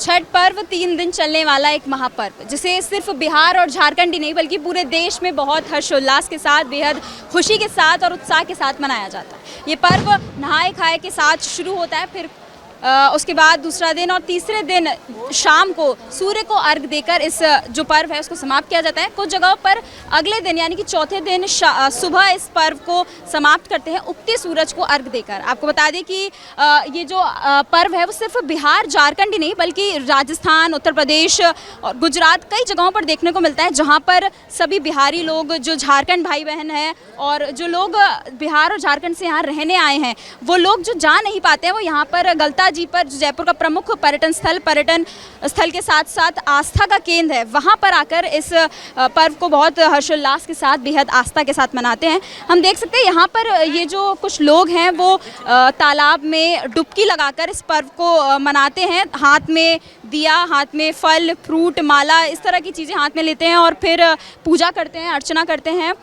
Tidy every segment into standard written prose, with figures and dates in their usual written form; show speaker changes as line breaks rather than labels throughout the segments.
छठ पर्व 3 दिन चलने वाला एक महापर्व जिसे सिर्फ बिहार और झारखंड ही नहीं बल्कि पूरे देश में बहुत हर्षोल्लास के साथ, बेहद खुशी के साथ और उत्साह के साथ मनाया जाता है। ये पर्व नहाए खाए के साथ शुरू होता है, फिर उसके बाद दूसरा दिन और तीसरे दिन शाम को सूर्य को अर्घ देकर इस जो पर्व है उसको समाप्त किया जाता है। कुछ जगहों पर अगले दिन यानी कि चौथे दिन सुबह इस पर्व को समाप्त करते हैं उगते सूरज को अर्घ देकर। आपको बता दें कि ये जो पर्व है वो सिर्फ बिहार झारखंड ही नहीं बल्कि राजस्थान, उत्तर प्रदेश और गुजरात कई जगहों पर देखने को मिलता है, जहाँ पर सभी बिहारी लोग जो झारखंड भाई बहन हैं और जो लोग बिहार और झारखंड से यहाँ रहने आए हैं वो लोग जो जा नहीं पाते हैं वो यहाँ पर गलता जी पर, जो जयपुर का प्रमुख पर्यटन स्थल के साथ साथ आस्था का केंद्र है, वहाँ पर आकर इस पर्व को बहुत हर्षोल्लास के साथ, बेहद आस्था के साथ मनाते हैं। हम देख सकते हैं यहाँ पर ये जो कुछ लोग हैं वो तालाब में डुबकी लगाकर इस पर्व को मनाते हैं। हाथ में दिया, हाथ में फल फ्रूट माला, इस तरह की चीज़ें हाथ में लेते हैं और फिर पूजा करते हैं, अर्चना करते हैं।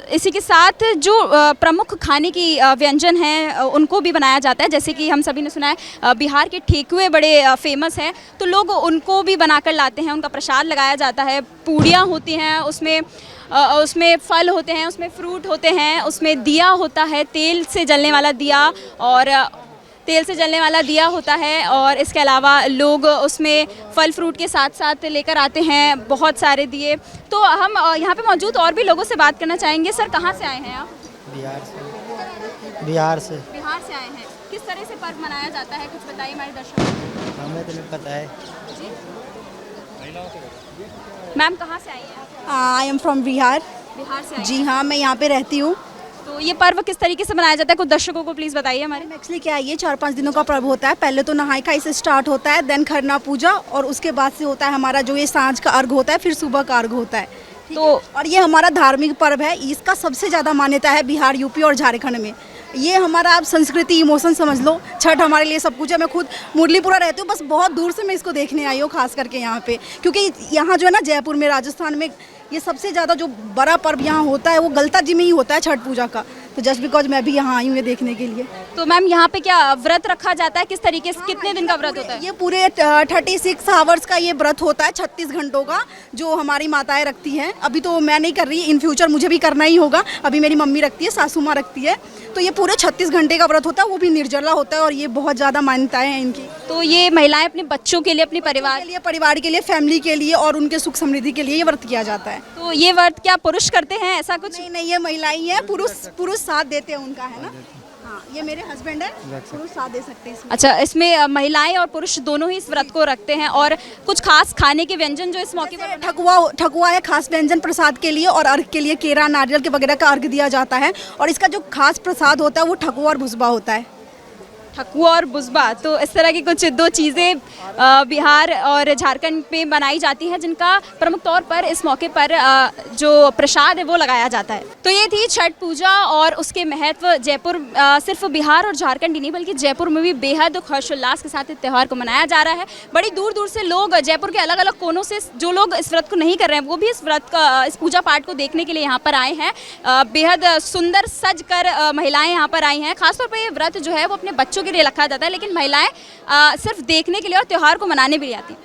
इसी के साथ जो प्रमुख खाने की व्यंजन हैं उनको भी बनाया जाता है, जैसे कि हम सभी ने सुना है बिहार के ठेकुए बड़े फेमस हैं, तो लोग उनको भी बनाकर लाते हैं, उनका प्रसाद लगाया जाता है। पूड़ियाँ होती हैं, उसमें फल होते हैं, उसमें फ्रूट होते हैं, उसमें दिया होता है, तेल से जलने वाला दिया होता है और इसके अलावा लोग उसमें फल फ्रूट के साथ साथ लेकर आते हैं बहुत सारे दिए। तो हम यहाँ पे मौजूद और भी लोगों से बात करना चाहेंगे। सर, कहाँ से आए हैं आप?
बिहार से
आए हैं। किस तरह से पर्व मनाया जाता है, कुछ बताइए हमारे दर्शकों को।
हमें तो नहीं पता है
जी मैम, कहाँ से आई हैं आप?
I am from Bihar.
Bihar से आई
जी हाँ, मैं यहाँ पे रहती हूँ।
तो ये पर्व किस तरीके से मनाया जाता है, कुछ दर्शकों को प्लीज़ बताइए हमारे।
एक्चुअली क्या है, ये 4-5 दिनों का पर्व होता है। पहले तो नहाई खाई से स्टार्ट होता है, देन खरना पूजा और उसके बाद से होता है हमारा जो ये सांझ का अर्घ होता है, फिर सुबह का अर्घ होता है। तो और ये हमारा धार्मिक पर्व है, इसका सबसे ज़्यादा मान्यता है बिहार, यूपी और झारखंड में। ये हमारा आप संस्कृति, इमोशन समझ लो। छठ हमारे लिए सब कुछ है। मैं खुद मुरलीपुरा रहती हूँ, बस बहुत दूर से मैं इसको देखने आई हूँ, खास करके यहाँ पे, क्योंकि यहाँ जो है ना जयपुर में, राजस्थान में ये सबसे ज़्यादा जो बड़ा पर्व यहाँ होता है वो गलता जी में ही होता है, छठ पूजा का। तो जस्ट बिकॉज मैं भी यहाँ आई हूँ ये देखने के लिए।
तो मैम यहाँ पे क्या व्रत रखा जाता है, किस तरीके से, कितने दिन का व्रत होता है?
ये पूरे 36 आवर्स का ये व्रत होता है, 36 घंटों का, जो हमारी माताएं रखती हैं। अभी तो मैं नहीं कर रही, इन फ्यूचर मुझे भी करना ही होगा। अभी मेरी मम्मी रखती है, सासू माँ रखती है। तो ये पूरे 36 घंटे का व्रत होता है, वो भी निर्जला होता है और ये बहुत ज़्यादा मान्यताएं हैं इनकी।
तो ये महिलाएं अपने बच्चों के लिए, अपने
परिवार के लिए, फैमिली के लिए और उनके सुख समृद्धि के लिए ये व्रत किया जाता है।
तो ये व्रत क्या पुरुष करते हैं, ऐसा कुछ?
नहीं, ये महिलाएं हैं, पुरुष साथ देते हैं उनका, है ना। हाँ, ये मेरे हस्बैंड है, पुरुष साथ दे सकते हैं इसमें।
अच्छा, इसमें महिलाएं और पुरुष दोनों ही इस व्रत को रखते हैं। और कुछ खास खाने के व्यंजन जो इस मौके पर?
ठकुआ है खास व्यंजन प्रसाद के लिए, और अर्घ के लिए केरा नारियल के वगैरह का अर्घ दिया जाता है। और इसका जो खास प्रसाद होता है वो ठकुआ और भुसबा होता है।
ठकुआ और बुसबा, तो इस तरह की कुछ दो चीज़ें बिहार और झारखंड में बनाई जाती हैं, जिनका प्रमुख तौर पर इस मौके पर जो प्रसाद है वो लगाया जाता है। तो ये थी छठ पूजा और उसके महत्व। जयपुर सिर्फ बिहार और झारखंड ही नहीं बल्कि जयपुर में भी बेहद हर्षोल्लास के साथ इस त्यौहार को मनाया जा रहा है। बड़ी दूर दूर से लोग, जयपुर के अलग अलग कोनों से जो लोग इस व्रत को नहीं कर रहे हैं वो भी इस पूजा पाठ को देखने के लिए यहाँ पर आए हैं। बेहद सुंदर सज कर महिलाएँ यहाँ पर आई हैं। खासतौर पर ये व्रत जो है वो अपने बच्चों के लिए रखा जाता है, लेकिन महिलाएं सिर्फ देखने के लिए और त्यौहार को मनाने भी आती हैं।